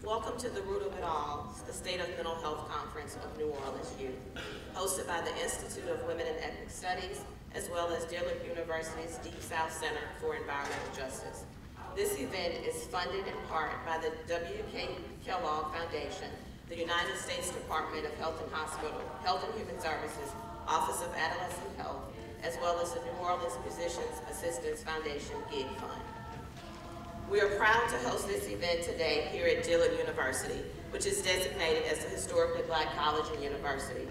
Welcome to the Root of It All, the State of Mental Health Conference of New Orleans Youth, hosted by the Institute of Women and Ethnic Studies, as well as Dillard University's Deep South Center for Environmental Justice. This event is funded in part by the W.K. Kellogg Foundation, the United States Department of Health and Human Services, Office of Adolescent Health, as well as the New Orleans Musicians Assistance Foundation GIG Fund. We are proud to host this event today here at Dillard University, which is designated as a historically Black college and university.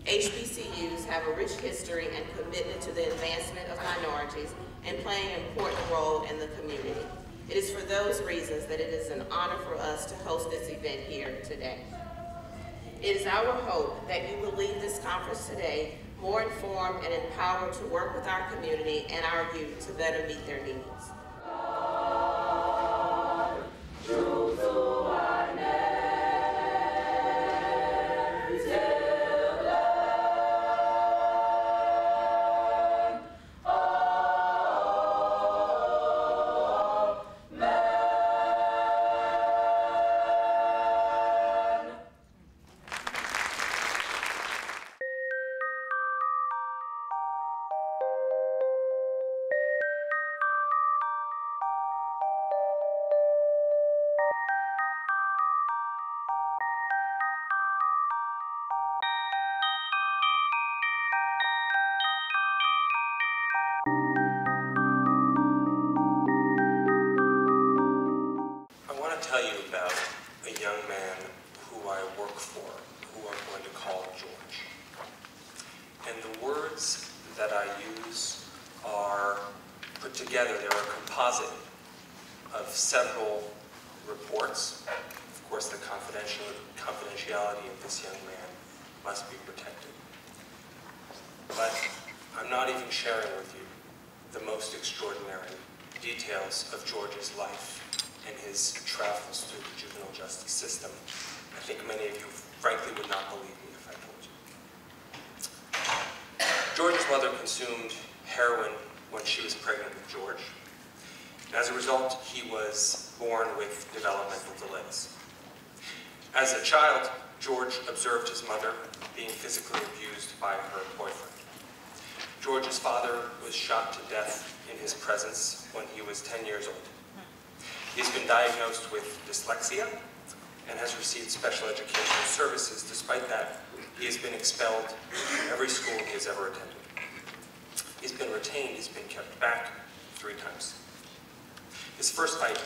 HBCUs have a rich history and commitment to the advancement of minorities and play an important role in the community. It is for those reasons that it is an honor for us to host this event here today. It is our hope that you will leave this conference today more informed and empowered to work with our community and our youth to better meet their needs. Tell you about a young man who I work for, who I'm going to call George. And the words that I use are put together. They're a composite of several reports. Of course, the confidentiality of this young man must be protected. But I'm not even sharing with you the most extraordinary details of George's life and his travels through the juvenile justice system. I think many of you, frankly, would not believe me if I told you. George's mother consumed heroin when she was pregnant with George. And as a result, he was born with developmental delays. As a child, George observed his mother being physically abused by her boyfriend. George's father was shot to death in his presence when he was 10 years old. He's been diagnosed with dyslexia and has received special educational services. Despite that, he has been expelled from every school he has ever attended. He's been retained, he's been kept back 3 times. His first fight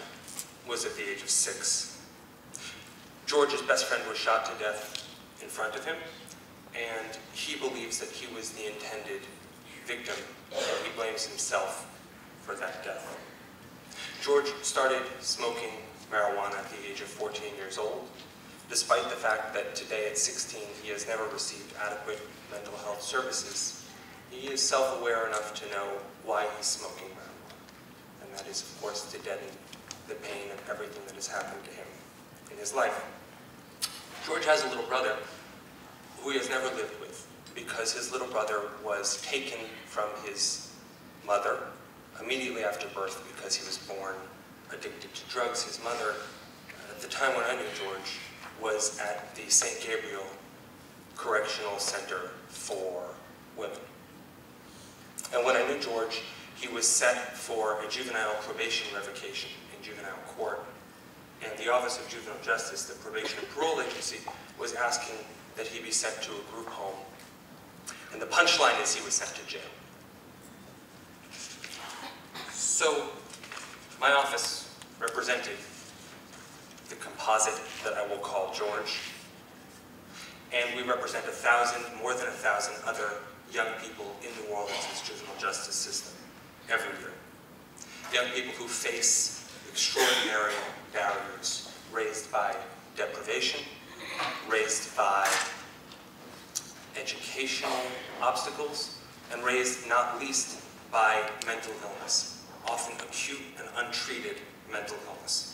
was at the age of 6. George's best friend was shot to death in front of him, and he believes that he was the intended victim, and he blames himself for that death. George started smoking marijuana at the age of 14 years old, despite the fact that today at 16 he has never received adequate mental health services. He is self-aware enough to know why he's smoking marijuana, and that is, of course, to deaden the pain of everything that has happened to him in his life. George has a little brother who he has never lived with because his little brother was taken from his mother immediately after birth because he was born addicted to drugs. His mother, at the time when I knew George, was at the St. Gabriel Correctional Center for Women. And when I knew George, he was set for a juvenile probation revocation in juvenile court. And the Office of Juvenile Justice, the Probation and Parole Agency, was asking that he be sent to a group home. And the punchline is he was sent to jail. So my office represented the composite that I will call George, and we represent more than 1,000 other young people in New Orleans' juvenile justice system every year. Young people who face extraordinary barriers raised by deprivation, raised by educational obstacles, and raised not least by mental illness, often acute and untreated mental illness.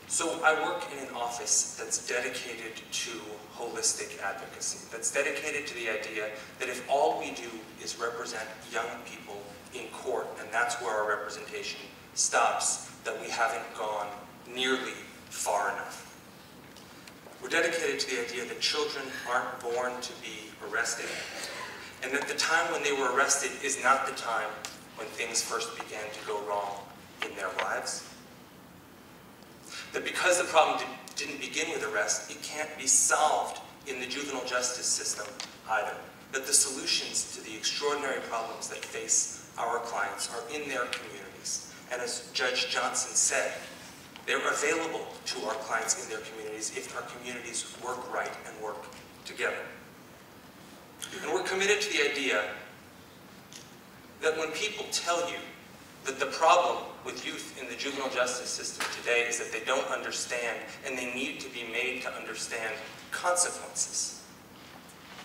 So I work in an office that's dedicated to holistic advocacy, that's dedicated to the idea that if all we do is represent young people in court, and that's where our representation stops, that we haven't gone nearly far enough. We're dedicated to the idea that children aren't born to be arrested, and that the time when they were arrested is not the time when things first began to go wrong in their lives. That because the problem didn't begin with arrest, it can't be solved in the juvenile justice system either. That the solutions to the extraordinary problems that face our clients are in their communities. And as Judge Johnson said, they're available to our clients in their communities if our communities work right and work together. And we're committed to the idea that when people tell you that the problem with youth in the juvenile justice system today is that they don't understand and they need to be made to understand consequences,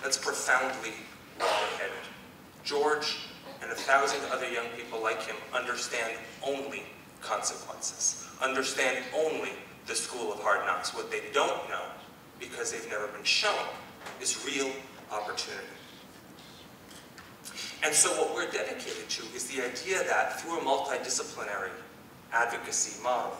that's profoundly wrong-headed. George and 1,000 other young people like him understand only consequences, understand only the school of hard knocks. What they don't know, because they've never been shown, is real opportunity. And so what we're dedicated to is the idea that through a multidisciplinary advocacy model,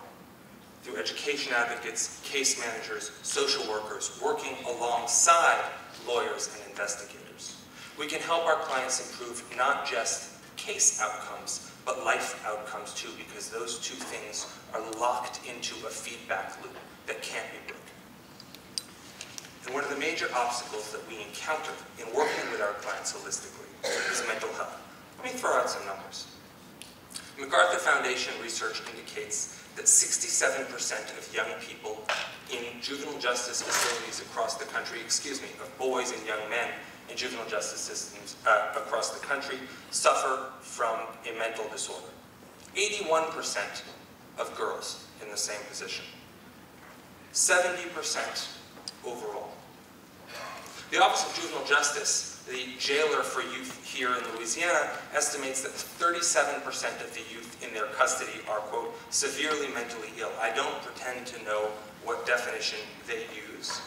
through education advocates, case managers, social workers, working alongside lawyers and investigators, we can help our clients improve not just case outcomes, but life outcomes too, because those two things are locked into a feedback loop that can't be broken. And one of the major obstacles that we encounter in working with our clients holistically is mental health. Let me throw out some numbers. MacArthur Foundation research indicates that 67% of young people in juvenile justice facilities across the country, of boys and young men in juvenile justice systems across the country suffer from a mental disorder. 81% of girls in the same position. 70% overall. The Office of Juvenile Justice, the jailer for youth here in Louisiana, estimates that 37% of the youth in their custody are, quote, severely mentally ill. I don't pretend to know what definition they use,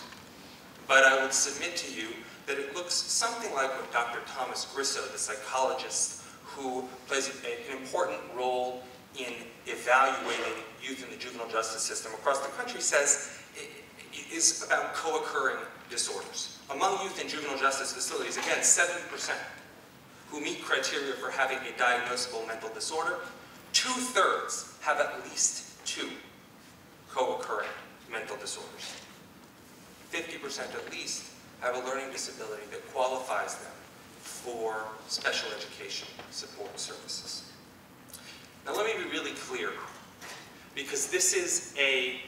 but I would submit to you that it looks something like what Dr. Thomas Grisso, the psychologist who plays an important role in evaluating youth in the juvenile justice system across the country, says is about co-occurring disorders. Among youth in juvenile justice facilities, again, 70% who meet criteria for having a diagnosable mental disorder, 2/3 have at least 2 co-occurring mental disorders. 50% at least have a learning disability that qualifies them for special education support services. Now let me be really clear, because this is a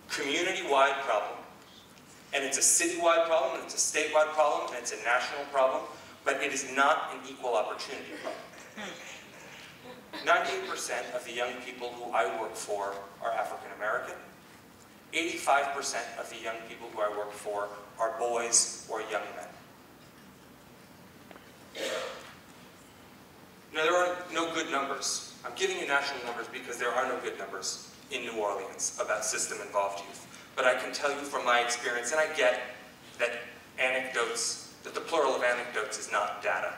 community-wide problem, and it's a citywide problem, and it's a statewide problem, and it's a national problem, but it is not an equal opportunity problem. 98% of the young people who I work for are African American. 85% of the young people who I work for are boys or young men. Now, there are no good numbers. I'm giving you national numbers because there are no good numbers in New Orleans about system-involved youth. But I can tell you from my experience, and I get that anecdotes, that the plural of anecdotes is not data.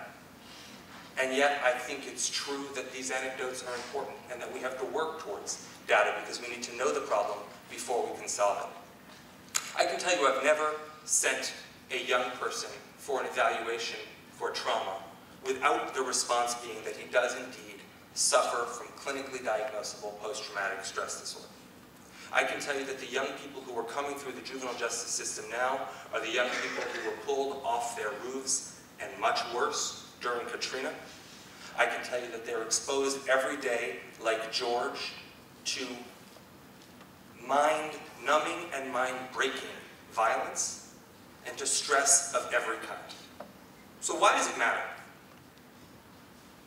And yet, I think it's true that these anecdotes are important and that we have to work towards data because we need to know the problem before we can solve it. I can tell you I've never sent a young person for an evaluation for trauma without the response being that he does indeed suffer from clinically diagnosable post-traumatic stress disorder. I can tell you that the young people who are coming through the juvenile justice system now are the young people who were pulled off their roofs and much worse during Katrina. I can tell you that they're exposed every day, like George, to mind-numbing and mind-breaking violence and to stress of every kind. So why does it matter?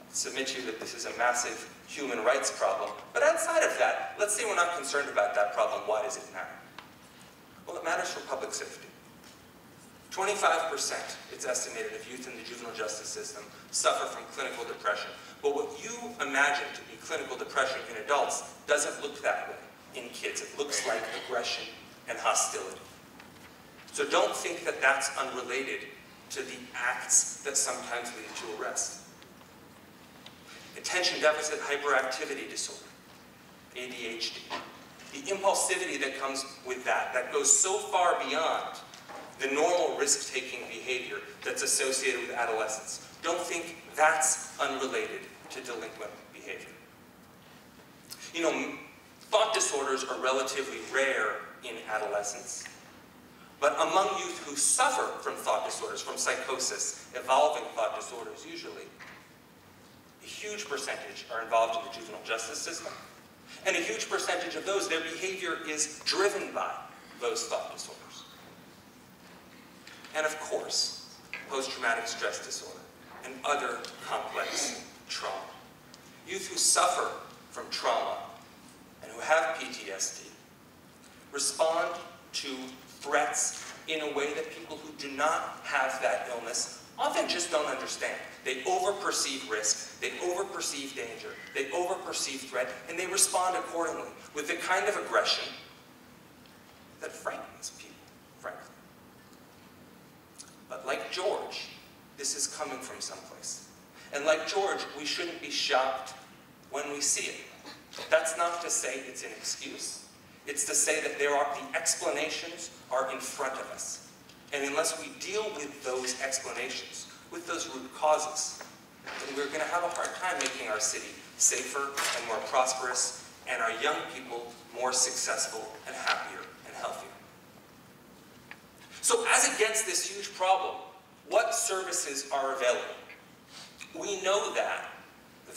I submit to you that this is a massive human rights problem, but outside of that, let's say we're not concerned about that problem, why does it matter? Well, it matters for public safety. 25%, it's estimated, of youth in the juvenile justice system suffer from clinical depression. But what you imagine to be clinical depression in adults doesn't look that way in kids. It looks like aggression and hostility. So don't think that that's unrelated to the acts that sometimes lead to arrest. Attention deficit hyperactivity disorder, ADHD. The impulsivity that comes with that goes so far beyond the normal risk-taking behavior that's associated with adolescence. Don't think that's unrelated to delinquent behavior. You know, thought disorders are relatively rare in adolescence, but among youth who suffer from thought disorders, from psychosis, evolving thought disorders usually, a huge percentage are involved in the juvenile justice system, and a huge percentage of those, their behavior is driven by those thought disorders. And of course, post-traumatic stress disorder and other complex trauma. Youth who suffer from trauma and who have PTSD respond to threats in a way that people who do not have that illness often just don't understand. They over-perceive risk, they over-perceive danger, they over-perceive threat, and they respond accordingly with the kind of aggression that frightens people, frankly. But like George, this is coming from someplace. And like George, we shouldn't be shocked when we see it. That's not to say it's an excuse. It's to say that the explanations are in front of us. And unless we deal with those explanations, with those root causes, then we're going to have a hard time making our city safer and more prosperous, and our young people more successful and happier and healthier. So as against this huge problem, what services are available? We know that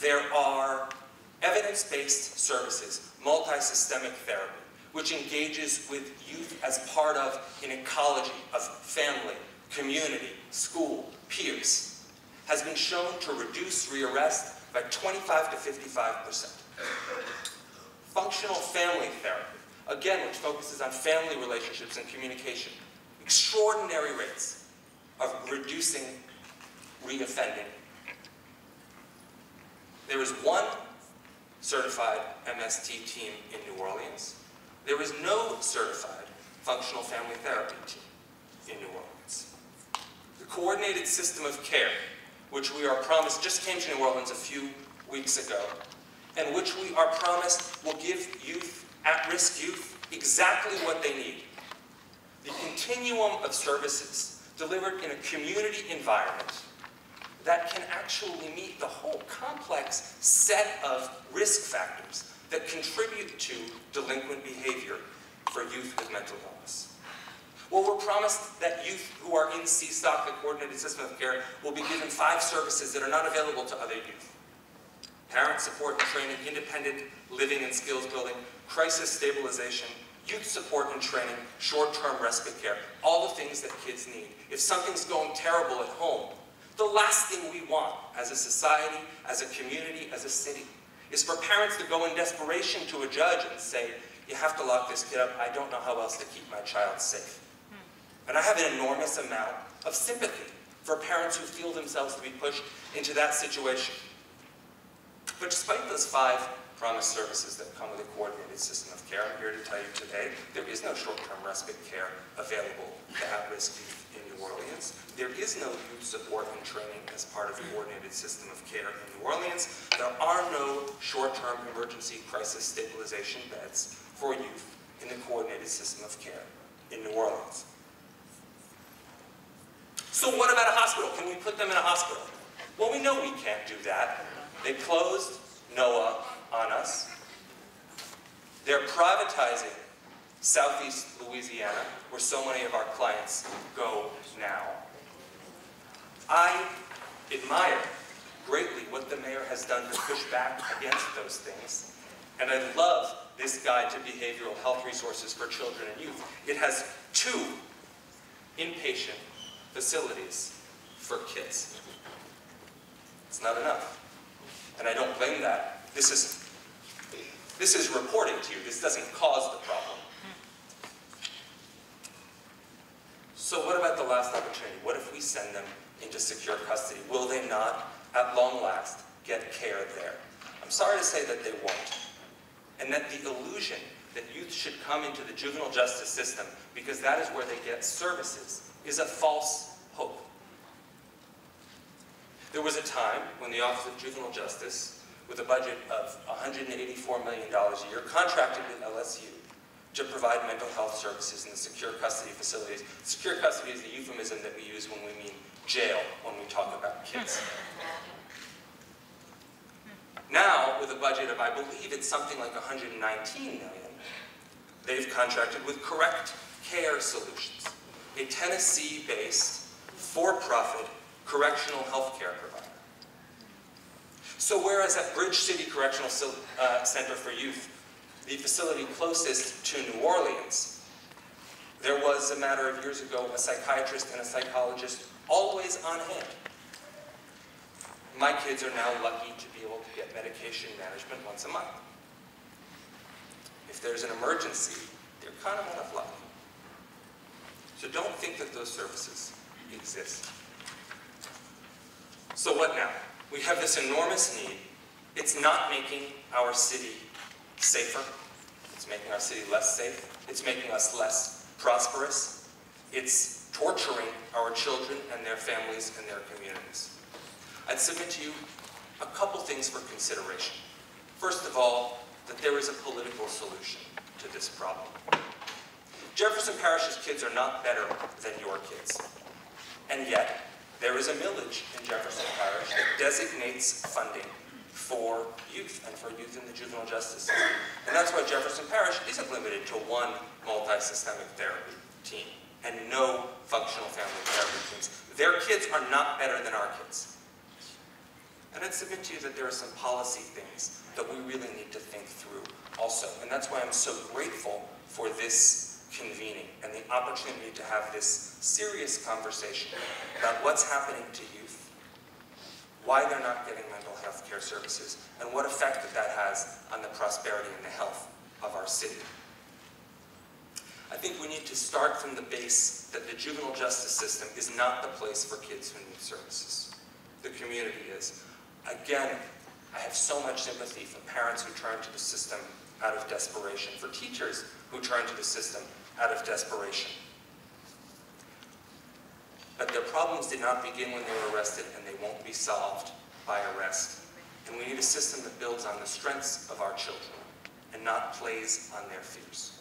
there are evidence-based services, multi-systemic therapy, which engages with youth as part of an ecology of family, community, school, peers, has been shown to reduce rearrest by 25 to 55%. Functional family therapy, again, which focuses on family relationships and communication, extraordinary rates of reducing reoffending. There is one certified MST team in New Orleans. There is no certified functional family therapy team in New Orleans. The coordinated system of care, which we are promised, just came to New Orleans a few weeks ago, and which we are promised will give youth, at-risk youth, exactly what they need. The continuum of services delivered in a community environment that can actually meet the whole complex set of risk factors that contribute to delinquent behavior for youth with mental illness. Well, we're promised that youth who are in CSOC, the Coordinated System of Care, will be given 5 services that are not available to other youth. Parent support and training, independent living and skills building, crisis stabilization, youth support and training, short-term respite care, all the things that kids need. If something's going terrible at home, the last thing we want as a society, as a community, as a city, is for parents to go in desperation to a judge and say, you have to lock this kid up, I don't know how else to keep my child safe. And I have an enormous amount of sympathy for parents who feel themselves to be pushed into that situation. But despite those 5 promised services that come with a coordinated system of care, I'm here to tell you today, there is no short-term respite care available to at-risk youth in New Orleans. There is no youth support and training as part of the coordinated system of care in New Orleans. There are no short-term emergency crisis stabilization beds for youth in the coordinated system of care in New Orleans. So what about a hospital? Can we put them in a hospital? Well, we know we can't do that. They closed NOAA on us. They're privatizing Southeast Louisiana, where so many of our clients go now. I admire greatly what the mayor has done to push back against those things. And I love this guide to behavioral health resources for children and youth. It has 2 inpatient facilities for kids. It's not enough. And I don't blame that. This is reporting to you. This doesn't cause the problem. So what about the last opportunity? What if we send them into secure custody? Will they not, at long last, get care there? I'm sorry to say that they won't. And that the illusion that youth should come into the juvenile justice system because that is where they get services is a false hope. There was a time when the Office of Juvenile Justice, with a budget of $184 million a year, contracted with LSU to provide mental health services in the secure custody facilities. Secure custody is the euphemism that we use when we mean jail, when we talk about kids. Now, with a budget of, I believe it's something like $119 million, they've contracted with Correct Care Solutions, a Tennessee-based, for-profit correctional health care provider. So whereas at Bridge City Correctional Center for Youth, the facility closest to New Orleans, there was, a matter of years ago, a psychiatrist and a psychologist always on hand. My kids are now lucky to be able to get medication management once a month. If there's an emergency, they're kind of out of luck. So don't think that those services exist. So what now? We have this enormous need. It's not making our city safer. It's making our city less safe. It's making us less prosperous. It's torturing our children and their families and their communities. I'd submit to you a couple things for consideration. First of all, that there is a political solution to this problem. Jefferson Parish's kids are not better than your kids. And yet, there is a millage in Jefferson Parish that designates funding for youth and for youth in the juvenile justice system. And that's why Jefferson Parish isn't limited to one multi-systemic therapy team and no functional family therapy teams. Their kids are not better than our kids. And I'd submit to you that there are some policy things that we really need to think through also. And that's why I'm so grateful for this convening and the opportunity to have this serious conversation about what's happening to youth, why they're not getting mental health care services, and what effect that has on the prosperity and the health of our city. I think we need to start from the base that the juvenile justice system is not the place for kids who need services. The community is. Again, I have so much sympathy for parents who turn to the system out of desperation, for teachers who turn to the system out of desperation. But their problems did not begin when they were arrested, and they won't be solved by arrest. And we need a system that builds on the strengths of our children and not plays on their fears.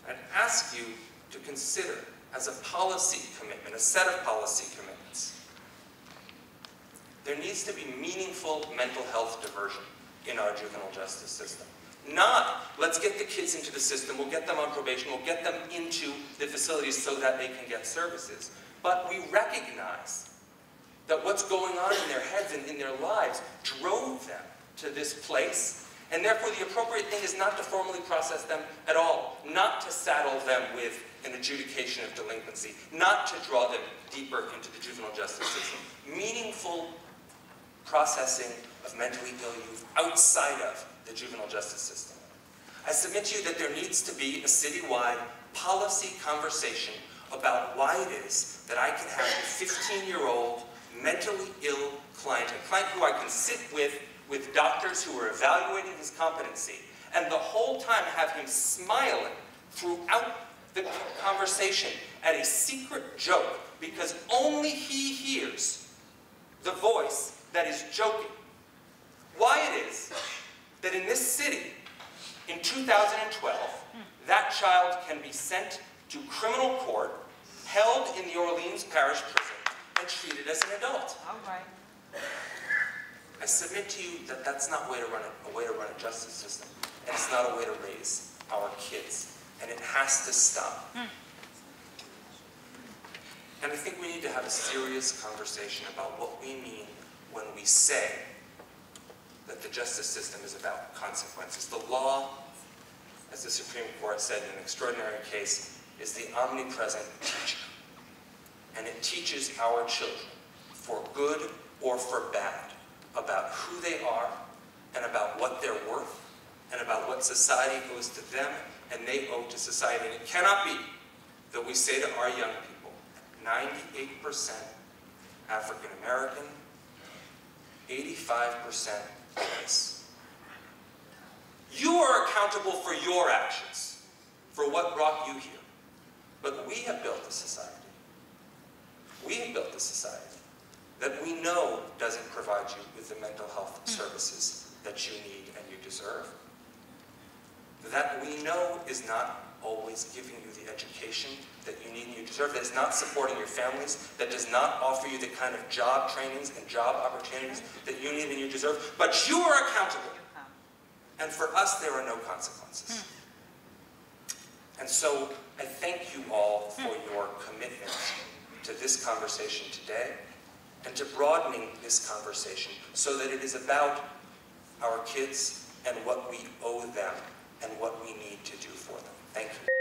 I'd ask you to consider, as a policy commitment, a set of policy commitments, there needs to be meaningful mental health diversion in our juvenile justice system. Not, let's get the kids into the system, we'll get them on probation, we'll get them into the facilities so that they can get services. But we recognize that what's going on in their heads and in their lives drove them to this place, and therefore the appropriate thing is not to formally process them at all, not to saddle them with an adjudication of delinquency, not to draw them deeper into the juvenile justice system. Meaningful processing of mentally ill youth outside of the juvenile justice system. I submit to you that there needs to be a citywide policy conversation about why it is that I can have a 15-year-old mentally ill client, a client who I can sit with doctors who are evaluating his competency, and the whole time have him smiling throughout the conversation at a secret joke because only he hears the voice that is joking. Why it is that in this city, in 2012, that child can be sent to criminal court, held in the Orleans Parish Prison, and treated as an adult. All right. I submit to you that that's not a way to run a justice system, and it's not a way to raise our kids, and it has to stop. And I think we need to have a serious conversation about what we mean when we say that the justice system is about consequences. The law, as the Supreme Court said in an extraordinary case, is the omnipresent teacher. And it teaches our children, for good or for bad, about who they are and about what they're worth and about what society owes to them and they owe to society. And it cannot be that we say to our young people, 98% African American, 85% whites. You are accountable for your actions, for what brought you here. But we have built a society. We have built a society that we know doesn't provide you with the mental health services that you need and you deserve. That we know is not always giving you the education that you need and you deserve, that is not supporting your families, that does not offer you the kind of job trainings and job opportunities that you need and you deserve, but you are accountable. And for us, there are no consequences. And so I thank you all for your commitment to this conversation today and to broadening this conversation so that it is about our kids and what we owe them and what we need to do for them. Thank you.